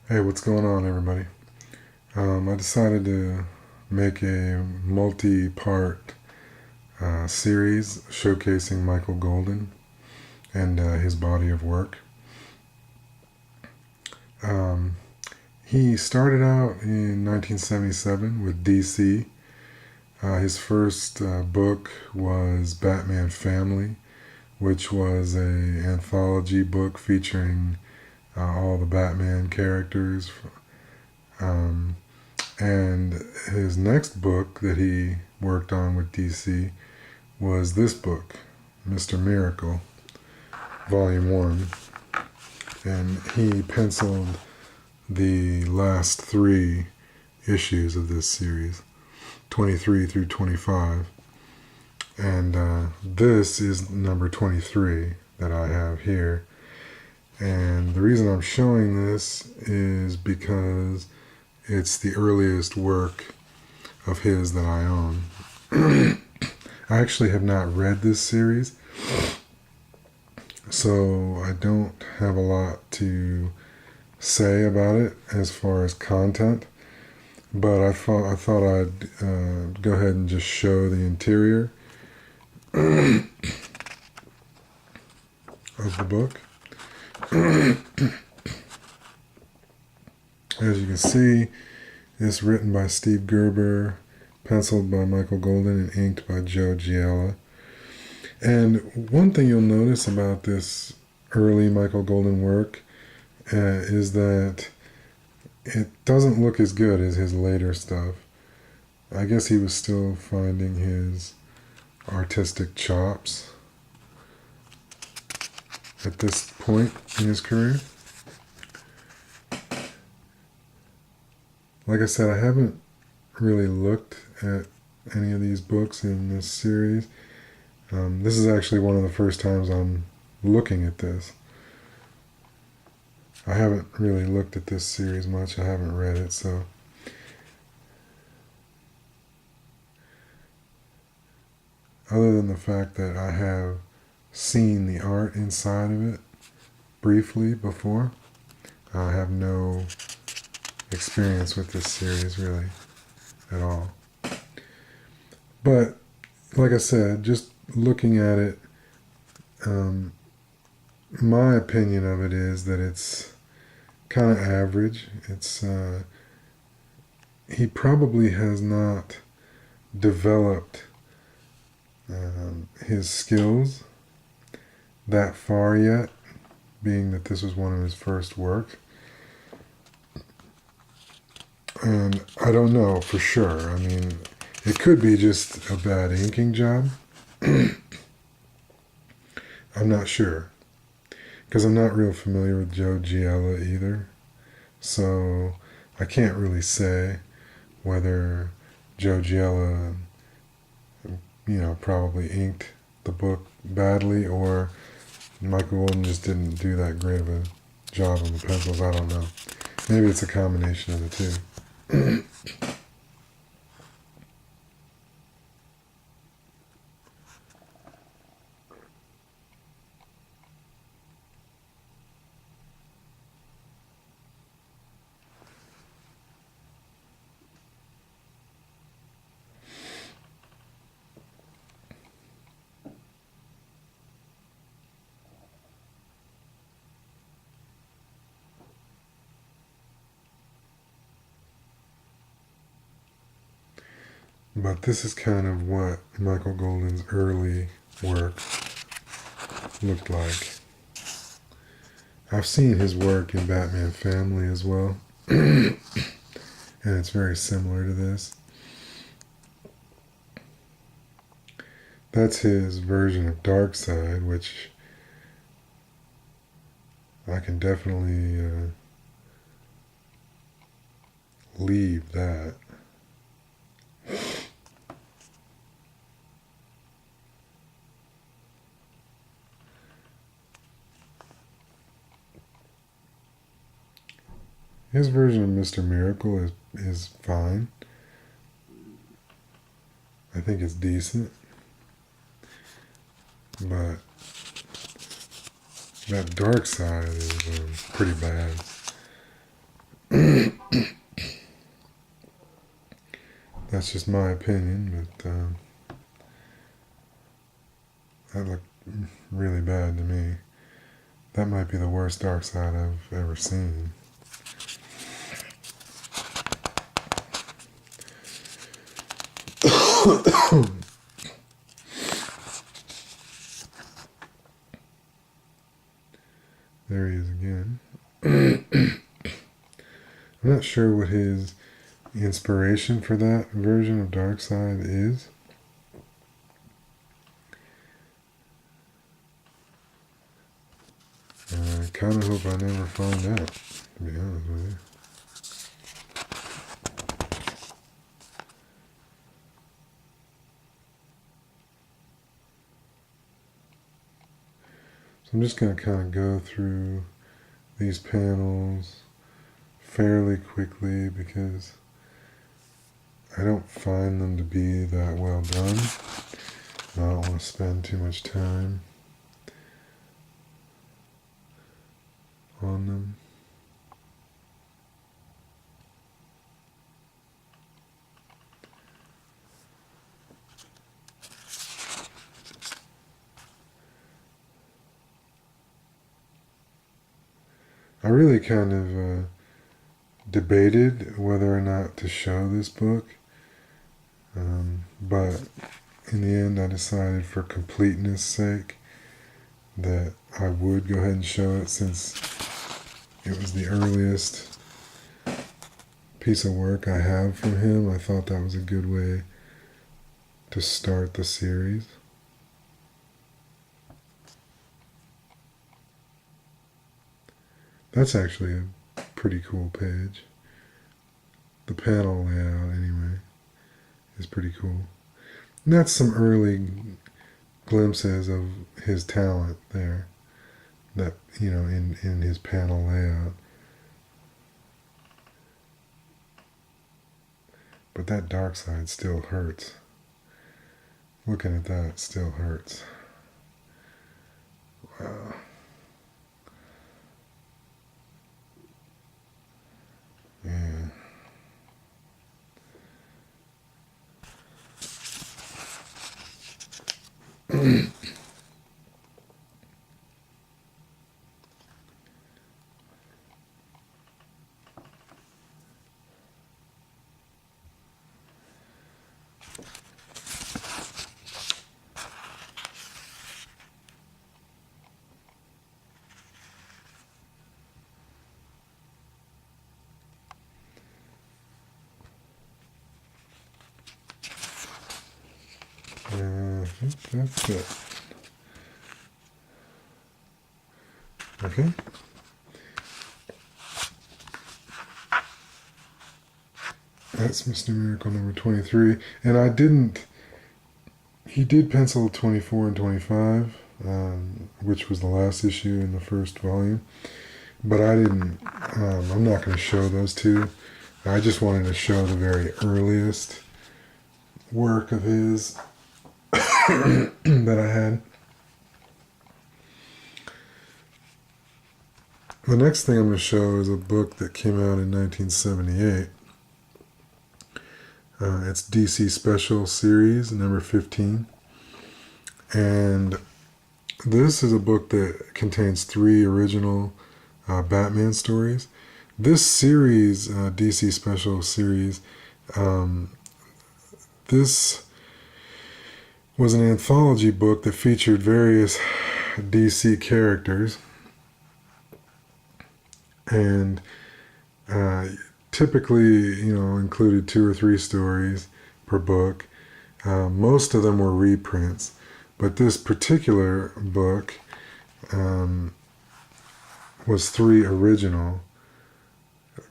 Hey, what's going on, everybody? I decided to make a multi-part series showcasing Michael Golden and his body of work. Um, he started out in 1977 with DC. His first book was Batman Family, which was a anthology book featuring all the Batman characters. Um, And his next book that he worked on with DC was this book, Mr. Miracle, Volume 1. And he penciled the last three issues of this series, 23 through 25. And this is number 23 that I have here. And the reason I'm showing this is because it's the earliest work of his that I own. I actually have not read this series, so I don't have a lot to say about it as far as content. But I thought I'd go ahead and just show the interior of the book. As you can see, it's written by Steve Gerber, penciled by Michael Golden, and inked by Joe Giella. And one thing you'll notice about this early Michael Golden work is that it doesn't look as good as his later stuff. I guess he was still finding his artistic chops at this point in his career. Like I said, I haven't really looked at any of these books in this series. This is actually one of the first times I'm looking at this. I haven't really looked at this series much. I haven't read it, so other than the fact that I have seen the art inside of it briefly before, I have no experience with this series really at all. But like I said, just looking at it, my opinion of it is that it's kind of average. He probably has not developed his skills that far yet, being that this was one of his first work. And I don't know for sure. I mean, it could be just a bad inking job. I'm not sure. Because I'm not real familiar with Joe Giella either. So I can't really say whether Joe Giella, probably inked the book badly or Michael Golden just didn't do that great of a job on the pencils. I don't know. Maybe it's a combination of the two. But this is kind of what Michael Golden's early work looked like. I've seen his work in Batman Family as well, and it's very similar to this. That's his version of Darkseid, which I can definitely leave that. His version of Mr. Miracle is fine. I think it's decent. But that Darkseid is pretty bad. That's just my opinion, but that looked really bad to me. That might be the worst Darkseid I've ever seen. There he is again. I'm not sure what his inspiration for that version of Darkseid is. I kind of hope I never find out, to be honest with you. So I'm just going to kind of go through these panels fairly quickly because I don't find them to be that well done. I don't want to spend too much time on them. I really kind of debated whether or not to show this book, but in the end I decided for completeness sake that I would go ahead and show it since it was the earliest piece of work I have from him. I thought that was a good way to start the series. That's actually a pretty cool page. The panel layout, anyway, is pretty cool. And that's some early glimpses of his talent there. That, you know, in his panel layout. But that Darkseid still hurts. Looking at that still hurts. Wow. Yeah. I think that's it. Okay. That's Mr. Miracle number 23. And he did pencil 24 and 25, which was the last issue in the first volume. But I didn't, I'm not going to show those two. I just wanted to show the very earliest work of his that I had. The next thing I'm going to show is a book that came out in 1978. It's DC Special Series, number 15. And this is a book that contains 3 original Batman stories. This series, DC Special Series, this was an anthology book that featured various DC characters. And typically, you know, included 2 or 3 stories per book. Most of them were reprints, but this particular book was 3 original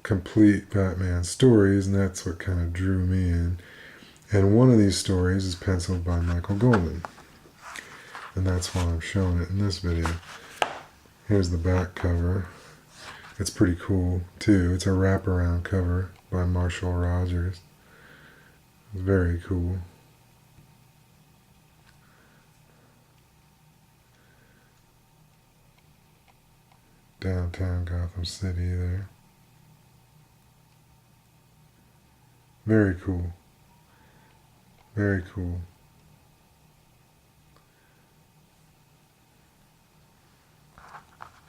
complete Batman stories, and that's what kind of drew me in. And one of these stories is penciled by Michael Golden, and that's why I'm showing it in this video. Here's the back cover. It's pretty cool too. It's a wraparound cover by Marshall Rogers. Very cool. Downtown Gotham City there. Very cool. Very cool.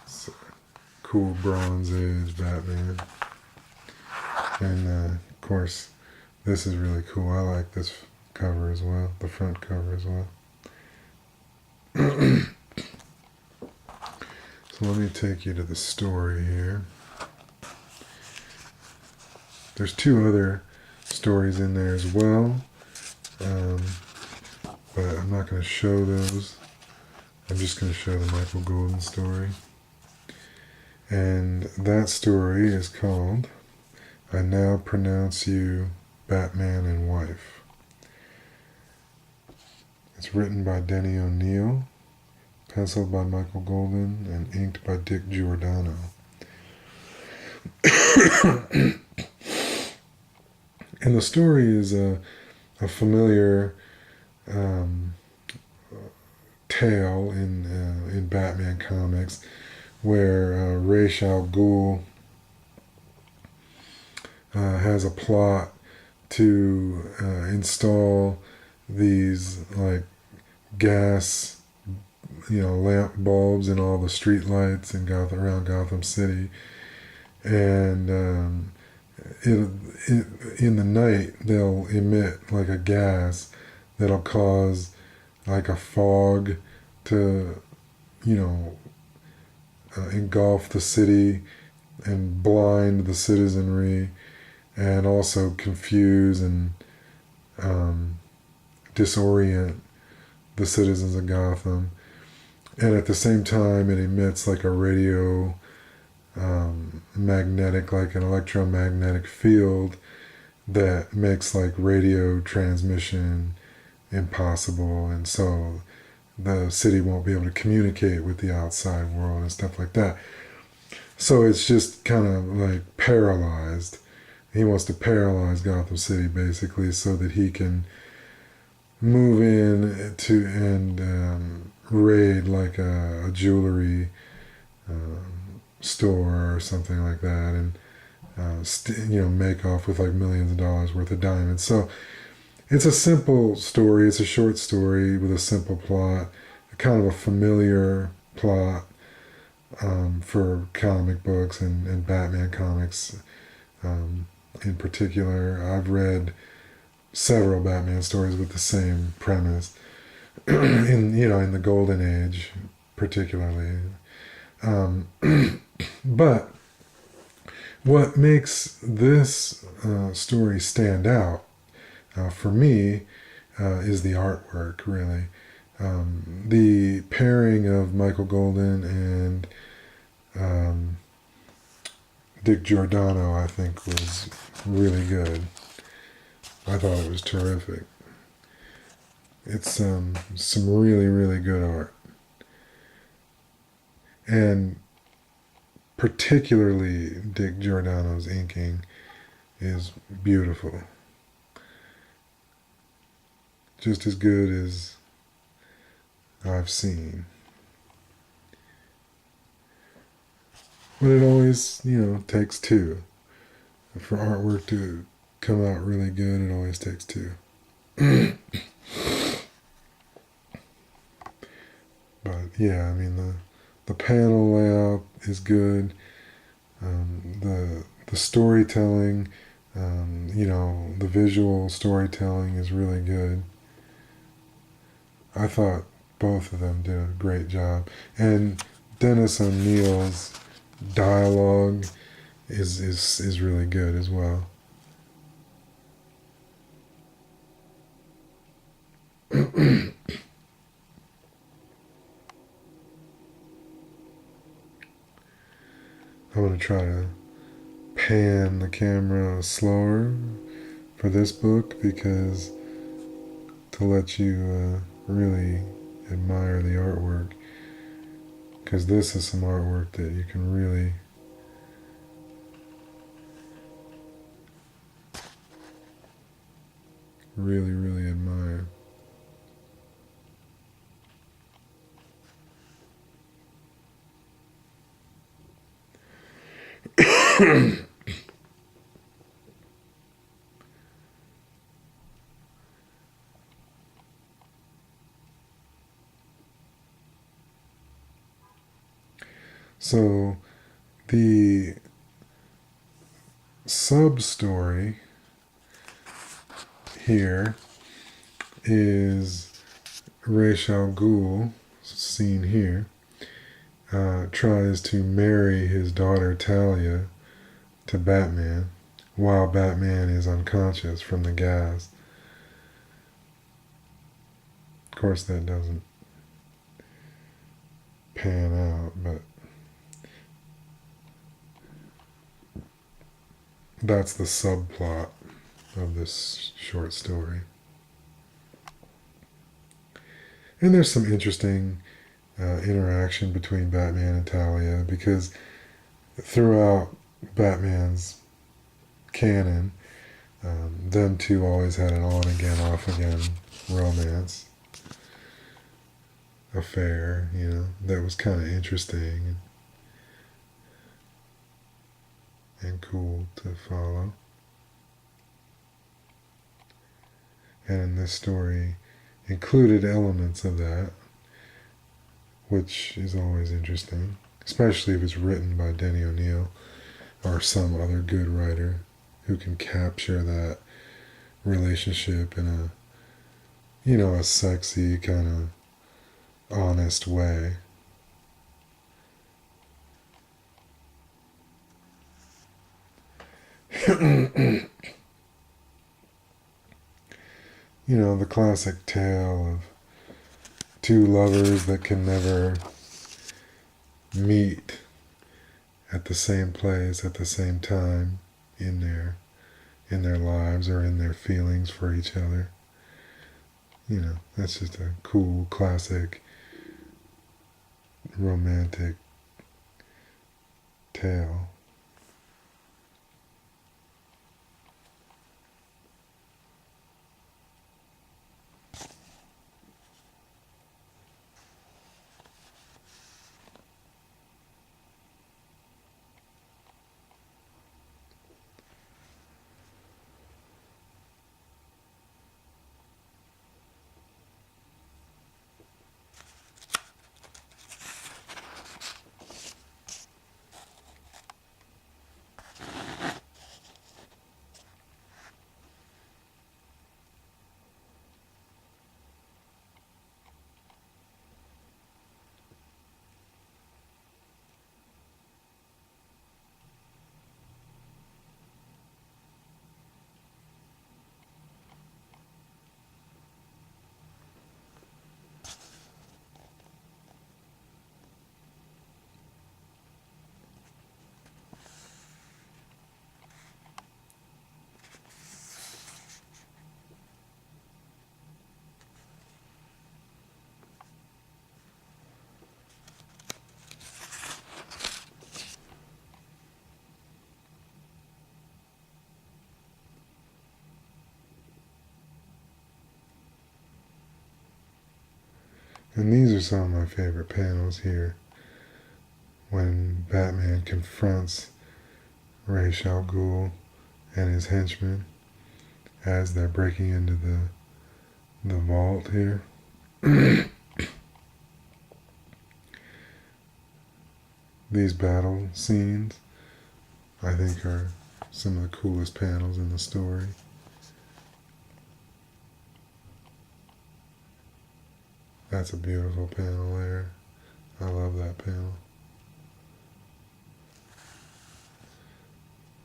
So, cool Bronze Age Batman. And of course, this is really cool. I like this cover as well, the front cover as well. So let me take you to the story here. There's two other stories in there as well, but I'm not going to show those. I'm just going to show the Michael Golden story. And that story is called I Now Pronounce You Batman and Wife. It's written by Denny O'Neil, penciled by Michael Golden, and inked by Dick Giordano. And the story is a familiar tale in Batman comics, where Ra's al Ghul has a plot to install these like gas, lamp bulbs in all the street lights in around Gotham City, and in the night they'll emit like a gas that'll cause like a fog to engulf the city and blind the citizenry, and also confuse and disorient the citizens of Gotham. And at the same time it emits like a radio magnetic, like an electromagnetic field that makes like radio transmission impossible, and so the city won't be able to communicate with the outside world and stuff like that. So it's just kind of like paralyzed. He wants to paralyze Gotham City basically so that he can move in to and raid like a jewelry store or something like that, and make off with like millions of dollars worth of diamonds. So it's a simple story. It's a short story with a simple plot, kind of a familiar plot for comic books and Batman comics in particular. I've read several Batman stories with the same premise in the Golden Age, particularly. But what makes this story stand out for me is the artwork, really. The pairing of Michael Golden and Dick Giordano, I think, was really good. I thought it was terrific. It's some really, really good art. And particularly Dick Giordano's inking is beautiful. Just as good as I've seen. But it always, takes two. For artwork to come out really good, it always takes two. But yeah, I mean, the panel layout is good. The storytelling, the visual storytelling is really good. I thought both of them did a great job. And Dennis O'Neil's dialogue is really good as well. I'm going to try to pan the camera slower for this book, because to let you really admire the artwork, because this is some artwork that you can really really admire. So the sub story here is Ra's al Ghul, seen here, tries to marry his daughter Talia to Batman while Batman is unconscious from the gas. Of course, that doesn't pan out, but that's the subplot of this short story. And there's some interesting interaction between Batman and Talia, because throughout Batman's canon, them two always had an on again, off again romance affair, that was kind of interesting and cool to follow. And in this story, included elements of that, which is always interesting, especially if it's written by Denny O'Neil or some other good writer who can capture that relationship in a sexy, kind of honest way. The classic tale of two lovers that can never meet at the same place at the same time in their lives or in their feelings for each other. That's just a cool, classic, romantic tale. And these are some of my favorite panels here. When Batman confronts Ra's al Ghul and his henchmen as they're breaking into the vault here. These battle scenes, I think, are some of the coolest panels in the story. That's a beautiful panel there. I love that panel.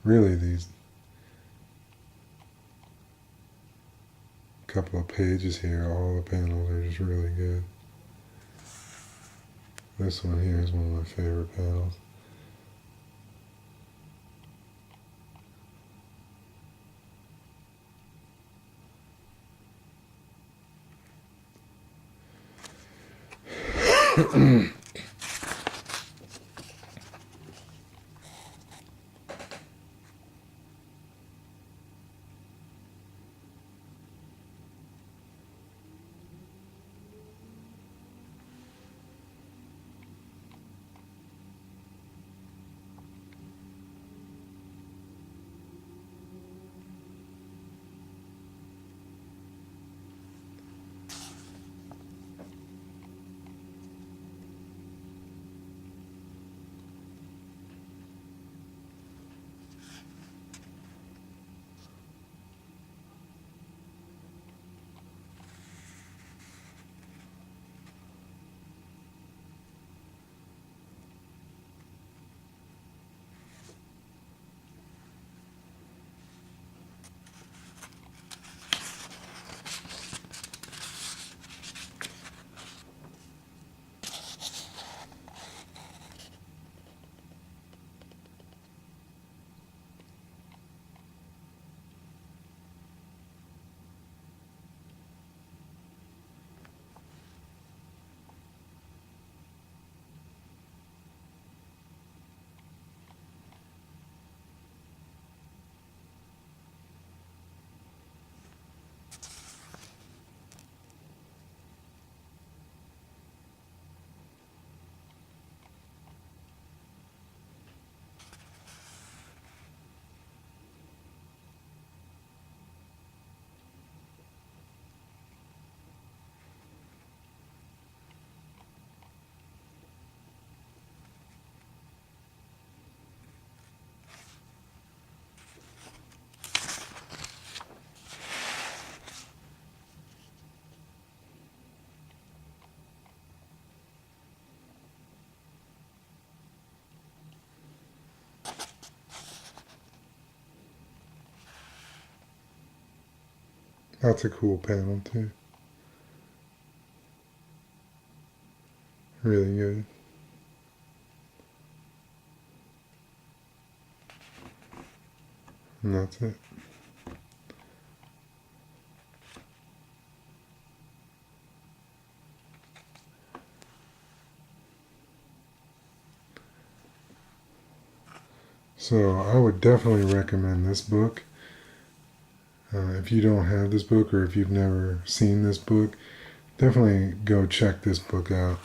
Really, these couple of pages here, all the panels are just really good. This one here is one of my favorite panels. That's a cool panel too. Really good. And that's it. So I would definitely recommend this book. If you don't have this book or if you've never seen this book, definitely go check this book out.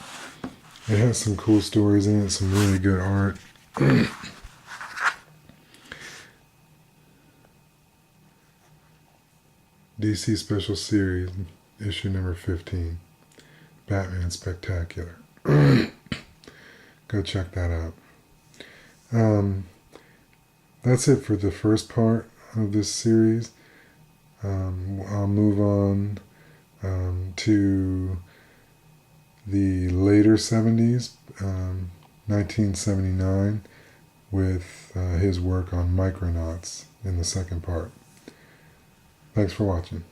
It has some cool stories in it, some really good art. DC Special Series, issue number 15, Batman Spectacular. Go check that out. That's it for the first part of this series. I'll move on to the later 70s, 1979, with his work on Micronauts in the second part. Thanks for watching.